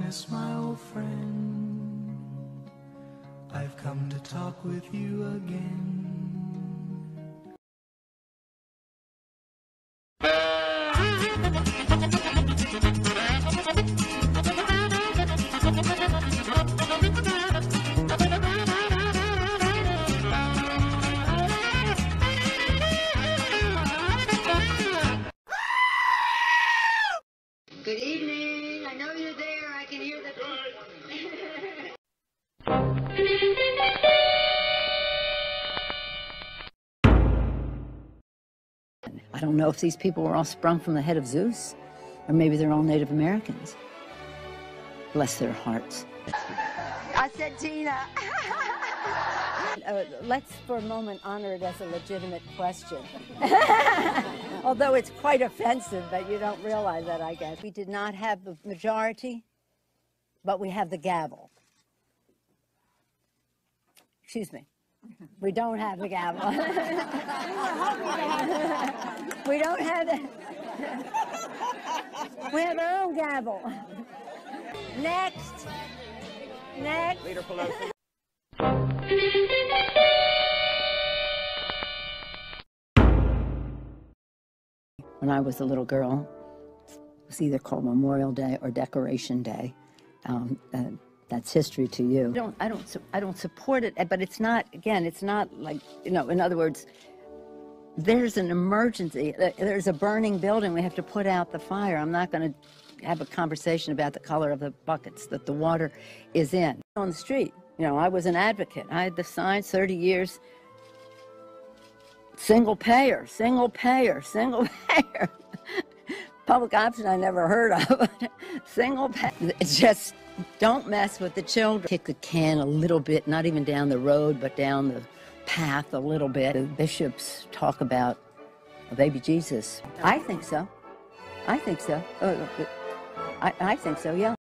darkness, my old friend. I've come to talk with you again. Good evening. I know you're there. I can hear the... I don't know if these people were all sprung from the head of Zeus, or maybe they're all Native Americans. Bless their hearts. I said Tina. Let's for a moment honor it as a legitimate question. Although it's quite offensive, but you don't realize that, I guess. We did not have the majority, but we have the gavel. Excuse me. We don't have the gavel. We don't have the... We have our own gavel. Next. Next. Leader Pelosi. When I was a little girl, it was either called Memorial Day or Decoration Day. That's history to you. I don't support it, but it's not, again, it's not like, you know, in other words, there's an emergency. There's a burning building. We have to put out the fire. I'm not going to have a conversation about the color of the buckets that the water is in. On the street, you know, I was an advocate. I had the signs, 30 years, single payer, single payer, single payer. Public option I never heard of. Single payer. It's just, don't mess with the children. Kick the can a little bit, not even down the road, but down the path a little bit. The bishops talk about a baby Jesus. I think so. I think so. I think so, yeah.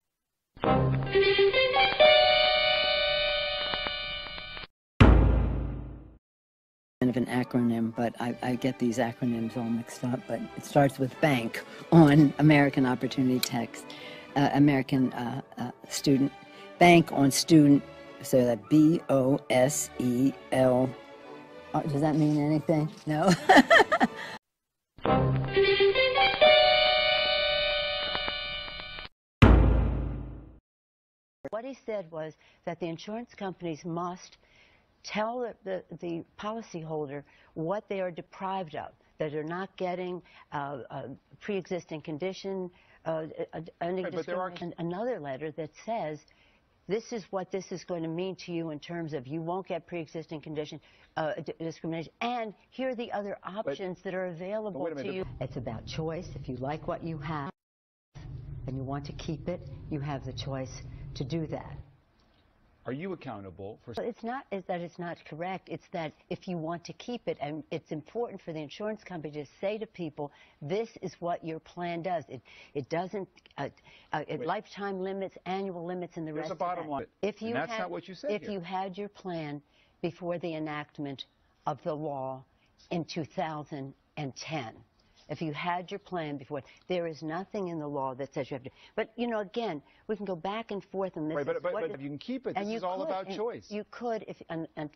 Kind of an acronym, but I get these acronyms all mixed up, but it starts with BANK on American Opportunity Text. American student, bank on student, so that B-O-S-E-L. Does that mean anything? No. What he said was that the insurance companies must tell the policyholder what they are deprived of, that they're not getting a pre-existing condition, another letter that says this is what this is going to mean to you in terms of you won't get pre-existing condition discrimination, and here are the other options that are available to you. It's about choice. If you like what you have and you want to keep it, you have the choice to do that. Are you accountable for... It's not that it's not correct. It's that if you want to keep it, and it's important for the insurance company to say to people, this is what your plan does. It doesn't, lifetime limits, annual limits, and the rest of that. There's a bottom line. And that's not what you said If you had your plan before the enactment of the law in 2010, if you had your plan before, there is nothing in the law that says you have to. But, you know, again, we can go back and forth on this. Right, but if you can keep it, this is all about choice. You could, if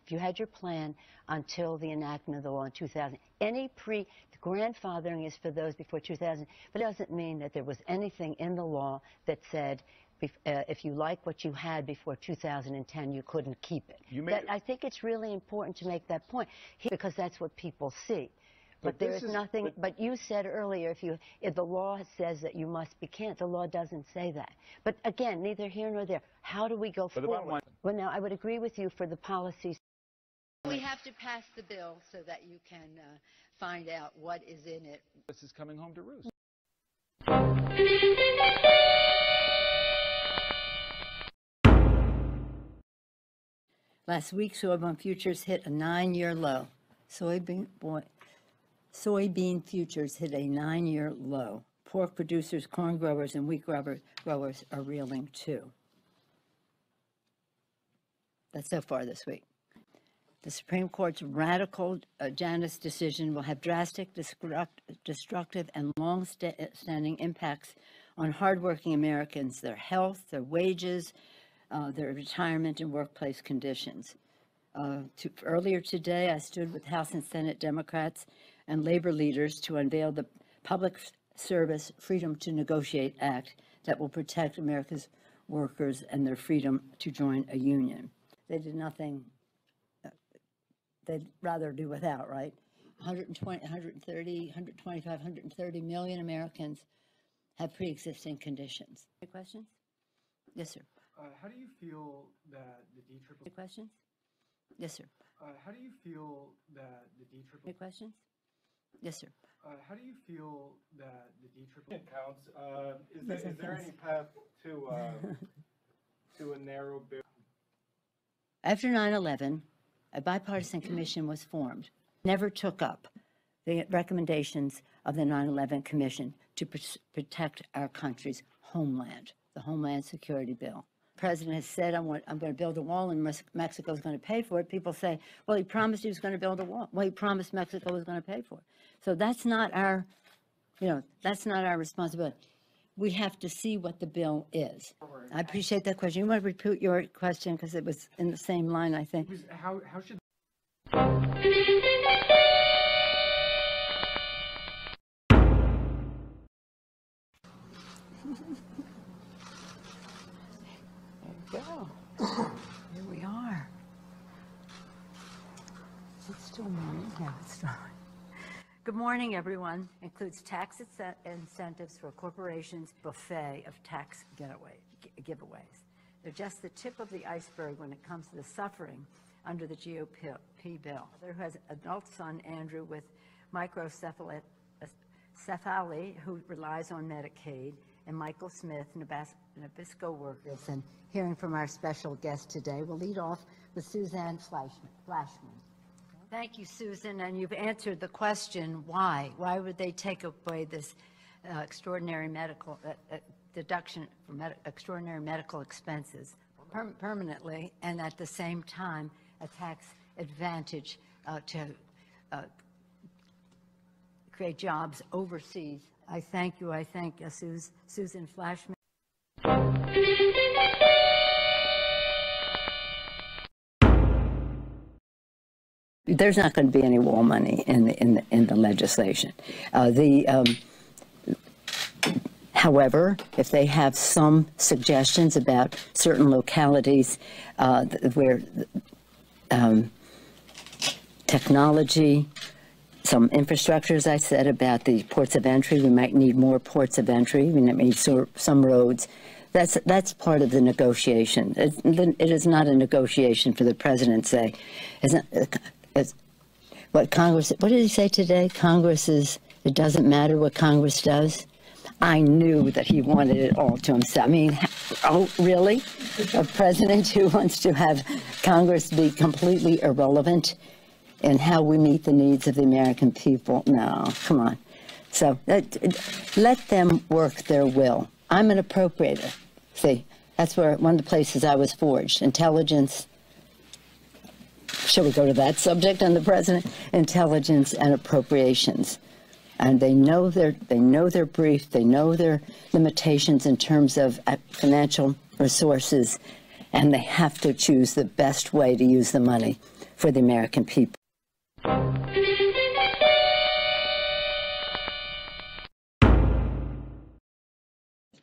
you had your plan until the enactment of the law in 2000. The grandfathering is for those before 2000, but it doesn't mean that there was anything in the law that said if you like what you had before 2010, you couldn't keep it. I think it's really important to make that point, because that's what people see. But there is nothing, but you said earlier, if the law says that you must be canceled, the law doesn't say that. But again, neither here nor there. How do we go forward? Well, now, I would agree with you for the policies. We have to pass the bill so that you can find out what is in it. This is coming home to roost. Last week, soybean futures hit a 9-year low. Soybean futures hit a 9-year low. Pork producers, corn growers, and wheat growers are reeling too. That's so far this week. The Supreme Court's radical Janus decision will have drastic, destructive, and long-standing impacts on hardworking Americans, their health, their wages, their retirement and workplace conditions. Earlier today, I stood with House and Senate Democrats and labor leaders to unveil the Public Service Freedom to Negotiate Act that will protect America's workers and their freedom to join a union. They did nothing, they'd rather do without, right? 130 million Americans have pre-existing conditions. Any questions? Yes, sir. How do you feel that the D-Triple... Any questions? Yes, sir. How do you feel that the D-Triple... Any questions? Yes, sir. How do you feel that the D-Triple... Counts. Is there any path to a narrow bill? After 9/11, a bipartisan commission was formed. Never took up the recommendations of the 9/11 Commission to protect our country's homeland, the Homeland Security Bill. The president has said, I'm going to build a wall and Mexico's going to pay for it. People say, well, he promised he was going to build a wall. Well, he promised Mexico was going to pay for it. So that's not our, that's not our responsibility. We have to see what the bill is. I appreciate that question. You want to repeat your question because it was in the same line, I think. How should... Go. Here we are. It's still morning. Yeah, it's still morning. Good morning, everyone. Includes tax incentives for corporations' buffet of tax giveaways. They're just the tip of the iceberg when it comes to the suffering under the GOP bill. Mother who has an adult son, Andrew, with microcephaly, who relies on Medicaid, and Michael Smith, Nabisco workers. And hearing from our special guest today, we'll lead off with Suzanne Flashman. Thank you, Susan, and you've answered the question, why? Why would they take away this extraordinary medical deduction for extraordinary medical expenses permanently, and at the same time a tax advantage to create jobs overseas? I thank you. I thank Susan Flashman. There's not going to be any wall money in the legislation. However, if they have some suggestions about certain localities where technology, some infrastructure, as I said, about the ports of entry, we might need more ports of entry. We might need some roads. That's part of the negotiation. It is not a negotiation for the president to say, what did he say today? It doesn't matter what Congress does. I knew that he wanted it all to himself. I mean, oh, really? A president who wants to have Congress be completely irrelevant in how we meet the needs of the American people? No, come on. So let them work their will. I'm an appropriator. See, that's where one of the places I was forged. Intelligence. Shall we go to that subject on the president? Intelligence and appropriations. And they know their brief, they know their limitations in terms of financial resources, and they have to choose the best way to use the money for the American people.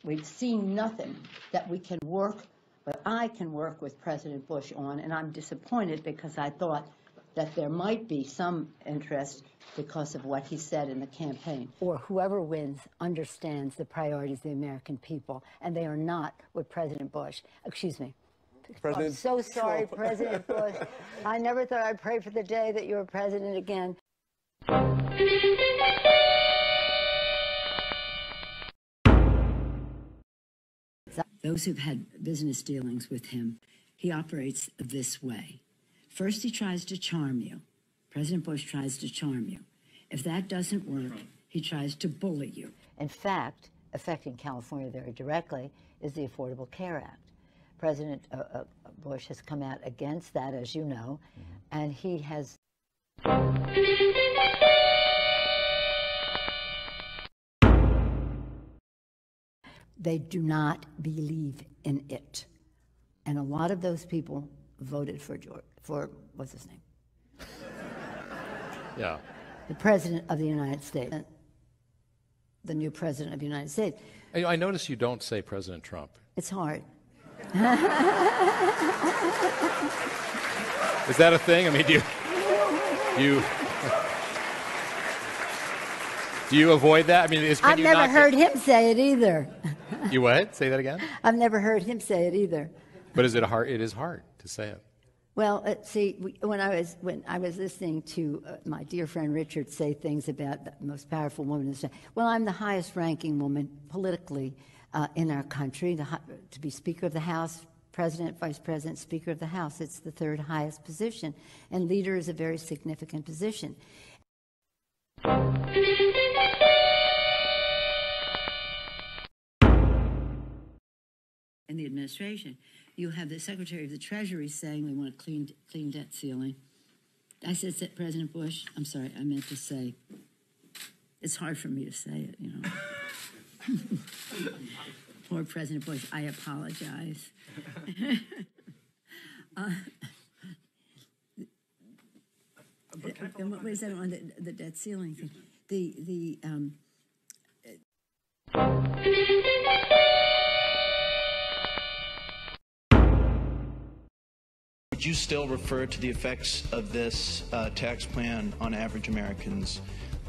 We've seen nothing that we can work, but I can work with President Bush on, and I'm disappointed because I thought that there might be some interest because of what he said in the campaign. Or whoever wins understands the priorities of the American people, and they are not with President Bush. Excuse me. I'm so sorry, President Bush. I never thought I'd pray for the day that you were president again. Those who've had business dealings with him, he operates this way. First, he tries to charm you. President Bush tries to charm you. If that doesn't work, he tries to bully you. In fact, affecting California very directly is the Affordable Care Act. President Bush has come out against that, as you know, and he has... They do not believe in it. And a lot of those people voted for what's his name? Yeah. The President of the United States. The new President of the United States. I notice you don't say President Trump. It's hard. Is that a thing? I mean, do you avoid that? I mean, I've never heard him say it either. You what? Say that again? I've never heard him say it either. But is it hard? It is hard to say it. Well, see, when I was listening to my dear friend Richard say things about the most powerful woman in the state, well, I'm the highest-ranking woman politically in our country, to be Speaker of the House, President, Vice President, Speaker of the House. It's the third highest position, and leader is a very significant position. In the administration, you have the Secretary of the Treasury saying we want a clean debt ceiling. I said President Bush. I'm sorry, I meant to say. It's hard for me to say it, you know. Poor President Bush. I apologize. What is that on the debt ceiling thing? Would you still refer to the effects of this tax plan on average Americans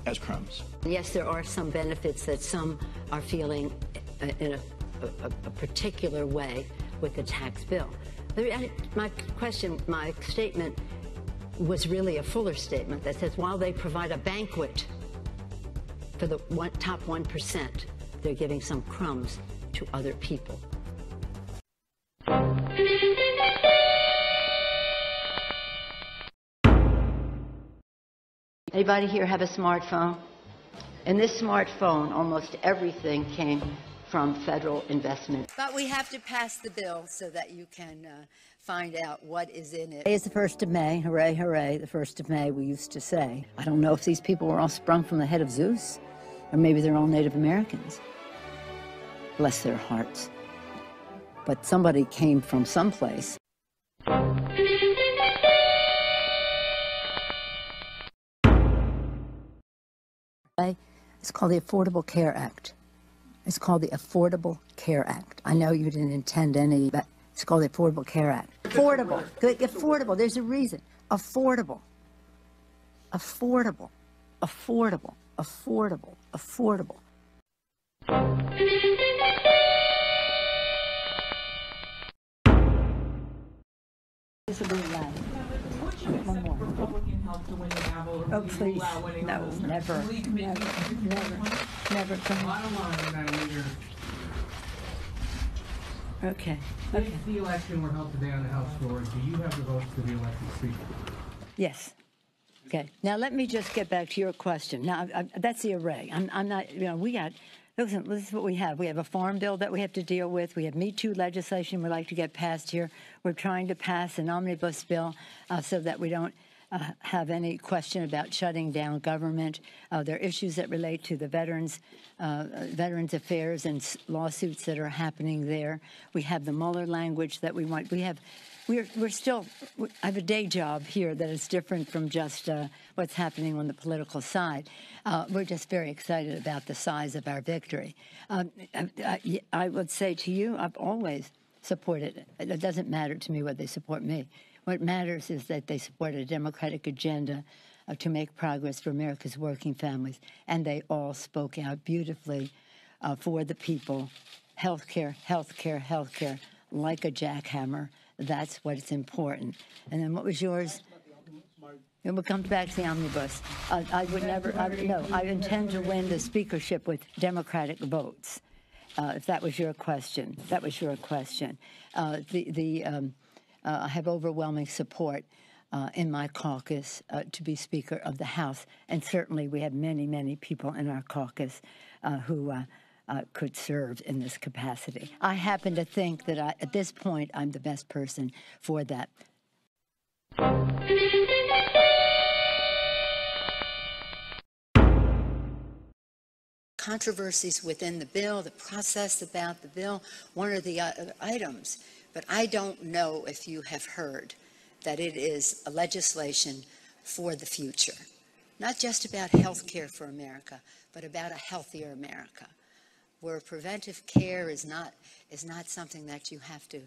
as crumbs? Yes, there are some benefits that some are feeling in a particular way with the tax bill. My statement was really a fuller statement that says while they provide a banquet for the top 1%, they're giving some crumbs to other people. Anybody here have a smartphone? In this smartphone, almost everything came from federal investment. But we have to pass the bill so that you can find out what is in it. Today is the 1st of May. Hooray, hooray, the 1st of May, we used to say. I don't know if these people were all sprung from the head of Zeus, or maybe they're all Native Americans. Bless their hearts. But somebody came from someplace. It's called the Affordable Care Act. It's called the Affordable Care Act. I know you didn't intend any, but it's called the Affordable Care Act. Affordable. Good. Affordable. There's a reason. Affordable. Affordable. Affordable. Affordable. Affordable. This will be loud. One more. Oh, please. No, never. Never. Okay. If the election were held today on the House floor, do you have the votes to be elected Speaker? Yes. Okay. Now let me just get back to your question. Now that's the array. I'm not. You know, we got. Listen, this is what we have. We have a farm bill that we have to deal with. We have Me Too legislation we'd like to get passed here. We're trying to pass an omnibus bill so that we don't have any question about shutting down government. There are issues that relate to the Veterans Affairs and lawsuits that are happening there. We have the Mueller language that we want. We're still, I have a day job here that is different from just what's happening on the political side. We're just very excited about the size of our victory. I would say to you, I've always supported it. It doesn't matter to me whether they support me. What matters is that they support a democratic agenda to make progress for America's working families, and they all spoke out beautifully for the people. Health care, like a jackhammer. That's what's important. And then what was yours? And we'll come back to the omnibus. I would never, no, I intend to win the speakership with Democratic votes, if that was your question. That was your question. I have overwhelming support in my caucus to be Speaker of the House, and certainly we have many, many people in our caucus who could serve in this capacity. I happen to think that at this point, I'm the best person for that. controversies within the bill, the process about the bill, one or the other items. But I don't know if you have heard that it is a legislation for the future. Not just about health care for America, but about a healthier America, where preventive care is not something that you have to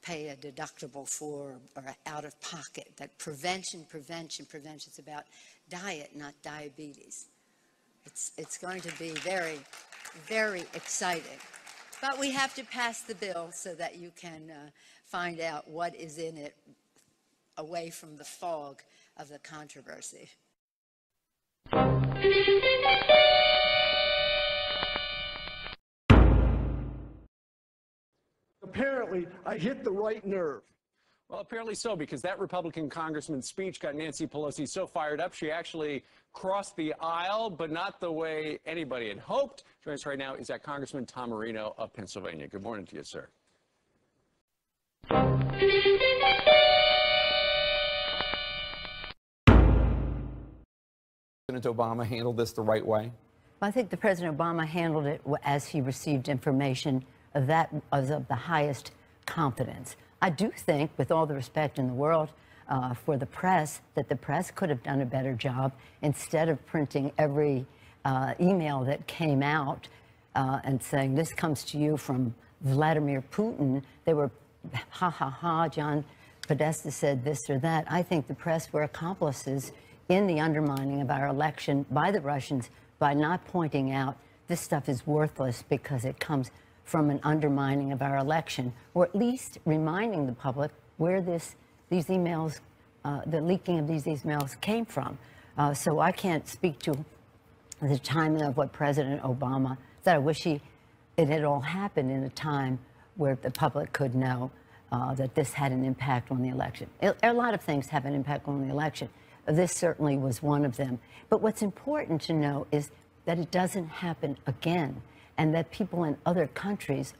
pay a deductible for or out of pocket, that prevention. It's about diet, not diabetes. It's going to be very, very exciting. But we have to pass the bill so that you can find out what is in it away from the fog of the controversy. Apparently, I hit the right nerve. Well, apparently so, because that Republican congressman's speech got Nancy Pelosi so fired up, she actually crossed the aisle, but not the way anybody had hoped. Joining us right now is that Congressman Tom Marino of Pennsylvania. Good morning to you, sir. President Obama handled this the right way? I think the President Obama handled it as he received information that was of the highest confidence. I do think, with all the respect in the world for the press, that the press could have done a better job instead of printing every email that came out and saying, this comes to you from Vladimir Putin. They were, ha, ha, ha, John Podesta said this or that. I think the press were accomplices in the undermining of our election by the Russians by not pointing out this stuff is worthless because it comes from an undermining of our election, or at least reminding the public where these emails, the leaking of these emails came from. So I can't speak to the timing of what President Obama said. I wish it had all happened in a time where the public could know that this had an impact on the election. A lot of things have an impact on the election. This certainly was one of them. But what's important to know is that it doesn't happen again, and that people in other countries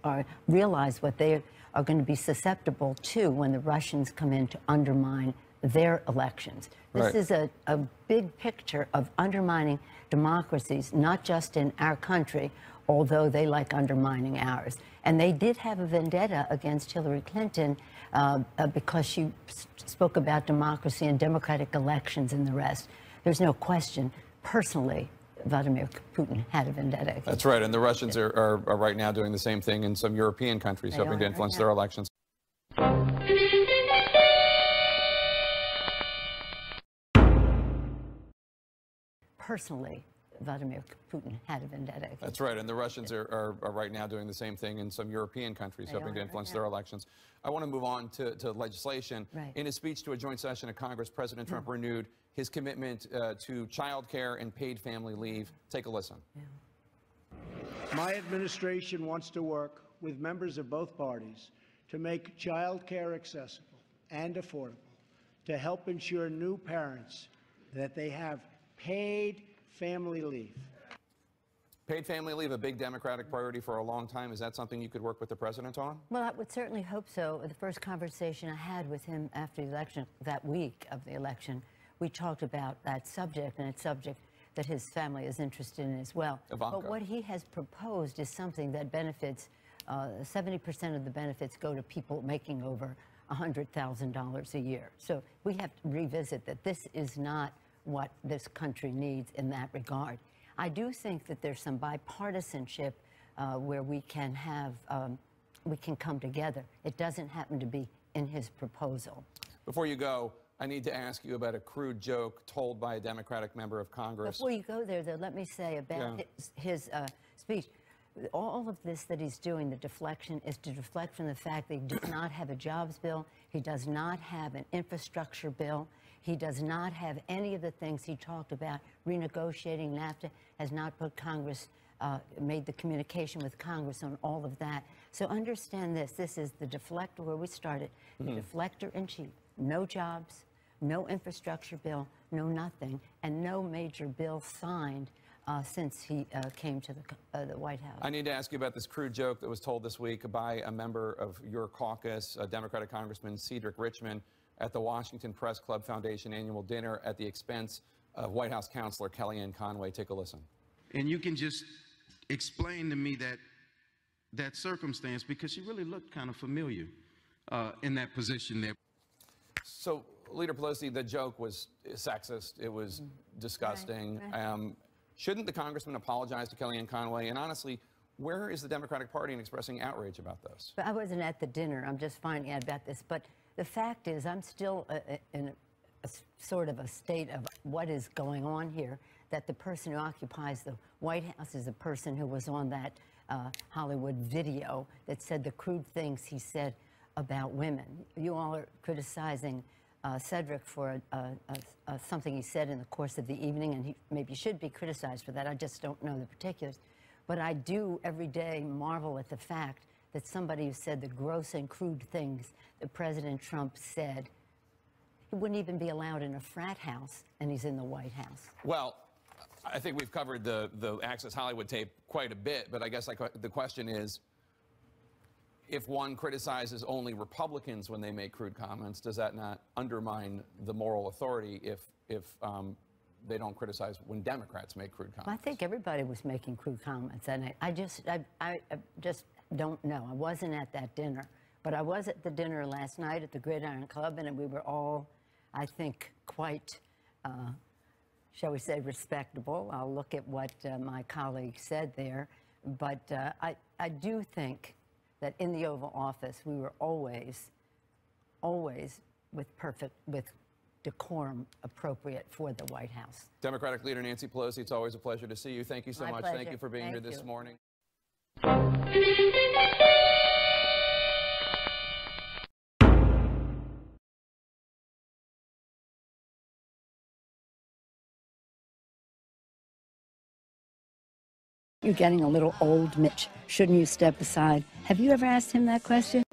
realize what they are going to be susceptible to when the Russians come in to undermine their elections. This is a big picture of undermining democracies, not just in our country, although they like undermining ours. And they did have a vendetta against Hillary Clinton because she spoke about democracy and democratic elections and the rest. There's no question, personally, Vladimir Putin had a vendetta. That's right, and the Russians are right now doing the same thing in some European countries, hoping to influence their elections. Personally, Vladimir Putin had a vendetta. That's right, and the Russians are right now doing the same thing in some European countries, hoping to influence their elections. I want to move on to legislation. In his speech to a joint session of Congress, President Trump renewed his commitment to child care and paid family leave. Take a listen. My administration wants to work with members of both parties to make child care accessible and affordable, to help ensure new parents that they have paid family leave. Paid family leave, a big Democratic priority for a long time. Is that something you could work with the president on? Well, I would certainly hope so. The first conversation I had with him after the election, that week of the election, we talked about that subject, and it's a subject that his family is interested in as well. Ivanka. But what he has proposed is something that benefits, 70% of the benefits go to people making over $100,000 a year. So we have to revisit that this is not what this country needs in that regard. I do think that there's some bipartisanship where we can come together. It doesn't happen to be in his proposal. Before you go, I need to ask you about a crude joke told by a Democratic member of Congress. Before you go there, though, let me say about his speech. All of this that he's doing, the deflection, is to deflect from the fact that he does not have a jobs bill. He does not have an infrastructure bill. He does not have any of the things he talked about. Renegotiating NAFTA has not put Congress, made the communication with Congress on all of that. So understand this. This is the deflector where we started. The deflector in chief. No jobs, no infrastructure bill, no nothing, and no major bill signed since he came to the White House. I need to ask you about this crude joke that was told this week by a member of your caucus, Democratic Congressman Cedric Richmond, at the Washington Press Club Foundation annual dinner at the expense of White House counselor Kellyanne Conway. Take a listen. And you can just explain to me that circumstance, because she really looked kind of familiar in that position there. So, Leader Pelosi, the joke was sexist. It was disgusting. Right. Shouldn't the congressman apologize to Kellyanne Conway? And honestly, where is the Democratic Party in expressing outrage about this? But I wasn't at the dinner. I'm just finding out about this. But the fact is, I'm still in a sort of a state of what is going on here, that the person who occupies the White House is the person who was on that Hollywood video that said the crude things he said about women. You all are criticizing Cedric for something he said in the course of the evening, and he maybe should be criticized for that. I just don't know the particulars. But I do every day marvel at the fact that somebody who said the gross and crude things that President Trump said, he wouldn't even be allowed in a frat house, and he's in the White House. Well, I think we've covered the Access Hollywood tape quite a bit, but I guess the question is, if one criticizes only Republicans when they make crude comments, does that not undermine the moral authority if they don't criticize when Democrats make crude comments? Well, I think everybody was making crude comments, and I just don't know. I wasn't at that dinner, but I was at the dinner last night at the Gridiron Club, and we were all, I think, quite, shall we say, respectable. I'll look at what my colleague said there, but I do think that in the Oval Office, we were always with decorum appropriate for the White House. Democratic Leader Nancy Pelosi, it's always a pleasure to see you. Thank you so much. Pleasure. Thank you for being here this morning. You're getting a little old, Mitch. Shouldn't you step aside? Have you ever asked him that question?